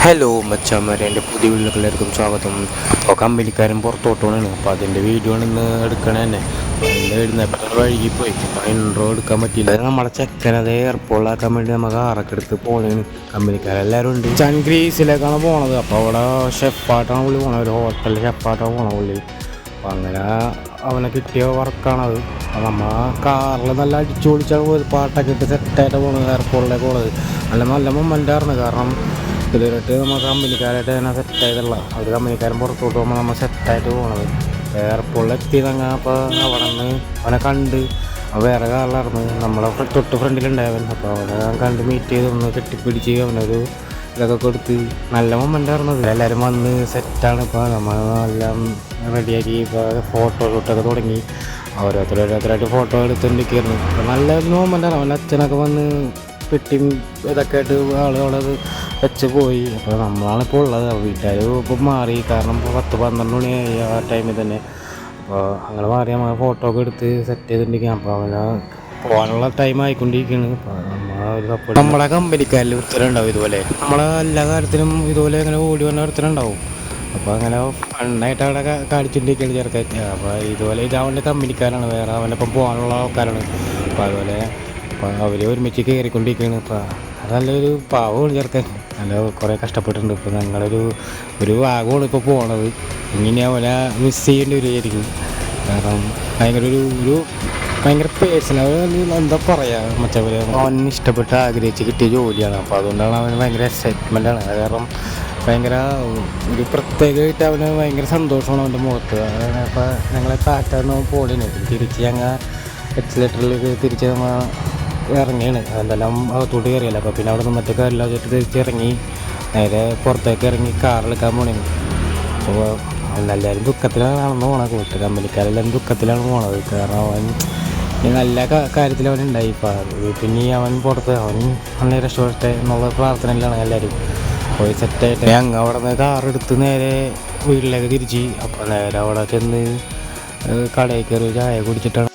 Hello മച്ചാന്മാരെ, എൻ്റെ പുതിയ വീട്ടിലെല്ലാവർക്കും സ്വാഗതം. അപ്പോൾ കമ്പനിക്കാരൻ പുറത്തോട്ട് പോകണാണ്. അപ്പോൾ അതിൻ്റെ വീഡിയോ ആണ് ഇന്ന് എടുക്കണേ തന്നെ. അതിൻ്റെ എഴുന്നേപ്പത്തോട് വഴുകിപ്പോയി. അപ്പോൾ ഇൻട്രോ എടുക്കാൻ പറ്റിയില്ല. അത് നമ്മളെ ചെക്കനത് എയർപോർട്ടിലാക്കാൻ വേണ്ടി നമുക്ക് കാറൊക്കെ എടുത്ത് പോകണേന്. കമ്പനിക്കാരെല്ലാവരും ഉണ്ട്. ചൻഗ്രീസിലേക്കാണ് പോണത്. അപ്പോൾ അവിടെ ഷെഫായിട്ടാണ് പുള്ളി പോകണത്. ഒരു ഹോട്ടലിൽ ഷെഫായിട്ടാണ് പോകണത് പുള്ളി. അപ്പോൾ അങ്ങനെ അവനെ കിട്ടിയ വർക്കാണത്. അപ്പോൾ നമ്മൾ കാറിൽ നല്ല അടിച്ചു പൊളിച്ചാൽ പോയത്, പാട്ടൊക്കെ ഇട്ട് സെറ്റായിട്ട് പോകുന്നത് എയർപോർട്ടിലേക്ക് പോകുന്നത്. നല്ല മൊമെൻ്റായിരുന്നു. കാരണം ഇതുവരെയായിട്ട് നമ്മൾ കമ്പനിക്കാരായിട്ട് തന്നെ സെറ്റായതുള്ള ഒരു കമ്പനിക്കാരൻ പുറത്തോട്ട് പോകുമ്പോൾ നമ്മൾ സെറ്റായിട്ട് പോകണത്. എയർപോർട്ടിൽ എത്തിയതങ്ങ. അപ്പോൾ അവിടെ നിന്ന് അവനെ കണ്ട് വേറെ കാറിലായിരുന്നു നമ്മളെ തൊട്ട് ഫ്രണ്ടിലുണ്ടായവൻ. അപ്പോൾ അവനെ കണ്ട് മീറ്റ് ചെയ്ത് ഒന്ന് കെട്ടിപ്പിടിച്ച് അവനൊരു ഇതൊക്കെ കൊടുത്ത് നല്ല മൊമെൻ്റായിരുന്നത്. എല്ലാവരും വന്ന് സെറ്റാണ്. ഇപ്പോൾ നമ്മൾ എല്ലാം റെഡിയാക്കി ഇപ്പോൾ ഫോട്ടോ ഷൂട്ടൊക്കെ തുടങ്ങി. ഓരോരുത്തരായിട്ട് ഫോട്ടോ എടുത്തുകൊണ്ടിരിക്കുകയായിരുന്നു. അപ്പോൾ നല്ലൊരു മൊമെൻ്റാണ്. അവൻ്റെ അച്ഛനൊക്കെ വന്ന് പെട്ടിയും ഇതൊക്കെ ആയിട്ട് ആളുകളത് വെച്ച് പോയി. അപ്പോൾ നമ്മളാണിപ്പോൾ ഉള്ളത്. വീട്ടുകാർ ഇപ്പോൾ മാറി. കാരണം ഇപ്പോൾ 10-12 മണിയായി ആ ടൈമിൽ തന്നെ. അപ്പോൾ അങ്ങനെ മാറി നമ്മൾ ഫോട്ടോ ഒക്കെ എടുത്ത് സെറ്റ് ചെയ്തിട്ടുണ്ടെങ്കിൽ അപ്പോൾ അവന് പോകാനുള്ള ടൈം ആയിക്കൊണ്ടിരിക്കുകയാണ്. അപ്പോൾ നമ്മുടെ കമ്പനിക്കാരിൽ ഒരുത്തരുണ്ടാവും ഇതുപോലെ. നമ്മളെ എല്ലാ കാര്യത്തിലും ഇതുപോലെ ഇങ്ങനെ ഓടി വന്ന ഒരുത്തരുണ്ടാവും. അപ്പോൾ അങ്ങനെ ഫണ്ണായിട്ട് അവിടെ കാണിച്ചിട്ടുണ്ടെങ്കിൽ ചെറുക്കാൻ. അപ്പോൾ ഇതുപോലെ ഇത് അവൻ്റെ കമ്പനിക്കാരാണ്, വേറെ അവൻ്റെ ഒപ്പം പോകാനുള്ള ആൾക്കാരാണ്. അപ്പോൾ അതുപോലെ അപ്പോൾ അവർ ഒരുമിച്ച് കയറിക്കൊണ്ടിരിക്കുകയാണ്. ഇപ്പോൾ നല്ലൊരു പാവമാണ് ചെറുക്കൻ. നല്ല കുറേ കഷ്ടപ്പെട്ടിട്ടുണ്ട്. ഇപ്പോൾ ഞങ്ങളൊരു ഭാഗമാണ് ഇപ്പോൾ പോകണത്. ഇങ്ങനെ അവനെ മിസ് ചെയ്യേണ്ടി വരുമായിരിക്കും. കാരണം ഭയങ്കര പേഴ്സണൽ എന്താ പറയുക മറ്റേ അവൻ ഇഷ്ടപ്പെട്ട് ആഗ്രഹിച്ച് കിട്ടിയ ജോലിയാണ്. അപ്പോൾ അതുകൊണ്ടാണ് അവന് ഭയങ്കര എക്സൈറ്റ്മെൻറ്റാണ്. കാരണം ഭയങ്കര ഒരു പ്രത്യേകമായിട്ട് അവന് ഭയങ്കര സന്തോഷമാണ് അവൻ്റെ മുഖത്ത്. അപ്പോൾ ഞങ്ങളെ കാറ്റാന്ന് പോളിന് തിരിച്ച് ഞങ്ങൾ എക്സിലേറ്ററിലേക്ക് തിരിച്ച് നമ്മൾ ഇറങ്ങിയാണ്. അതെല്ലാം അകത്തോട്ട് കയറിയല്ല. അപ്പോൾ പിന്നെ അവിടെ നിന്നിട്ട് കാര്യമില്ല വെച്ചിട്ട് തിരിച്ചിറങ്ങി നേരെ പുറത്തേക്ക് ഇറങ്ങി കാറെടുക്കാൻ പോണേന്. അപ്പോൾ എല്ലാവരും ദുഃഖത്തിലാണ് നടന്നു പോകണത്. കൂട്ട് കമ്പനിക്കാരെല്ലാവരും ദുഃഖത്തിലാണ് പോണത്. കാരണം അവൻ നല്ല കാര്യത്തിൽ അവനുണ്ടായി. ഇപ്പോൾ പിന്നെ അവൻ പുറത്ത് അവനെ രക്ഷപ്പെട്ടെ എന്നുള്ള പ്രാർത്ഥനയിലാണ് എല്ലാവരും. പോയി സെറ്റായിട്ട് ഞങ്ങൾ അവിടെ നിന്ന് കാറെടുത്ത് നേരെ വീട്ടിലേക്ക് തിരിച്ച്. അപ്പോൾ നേരെ അവിടെ ചെന്ന് കടയിൽ കയറി ചായ കുടിച്ചിട്ടാണ്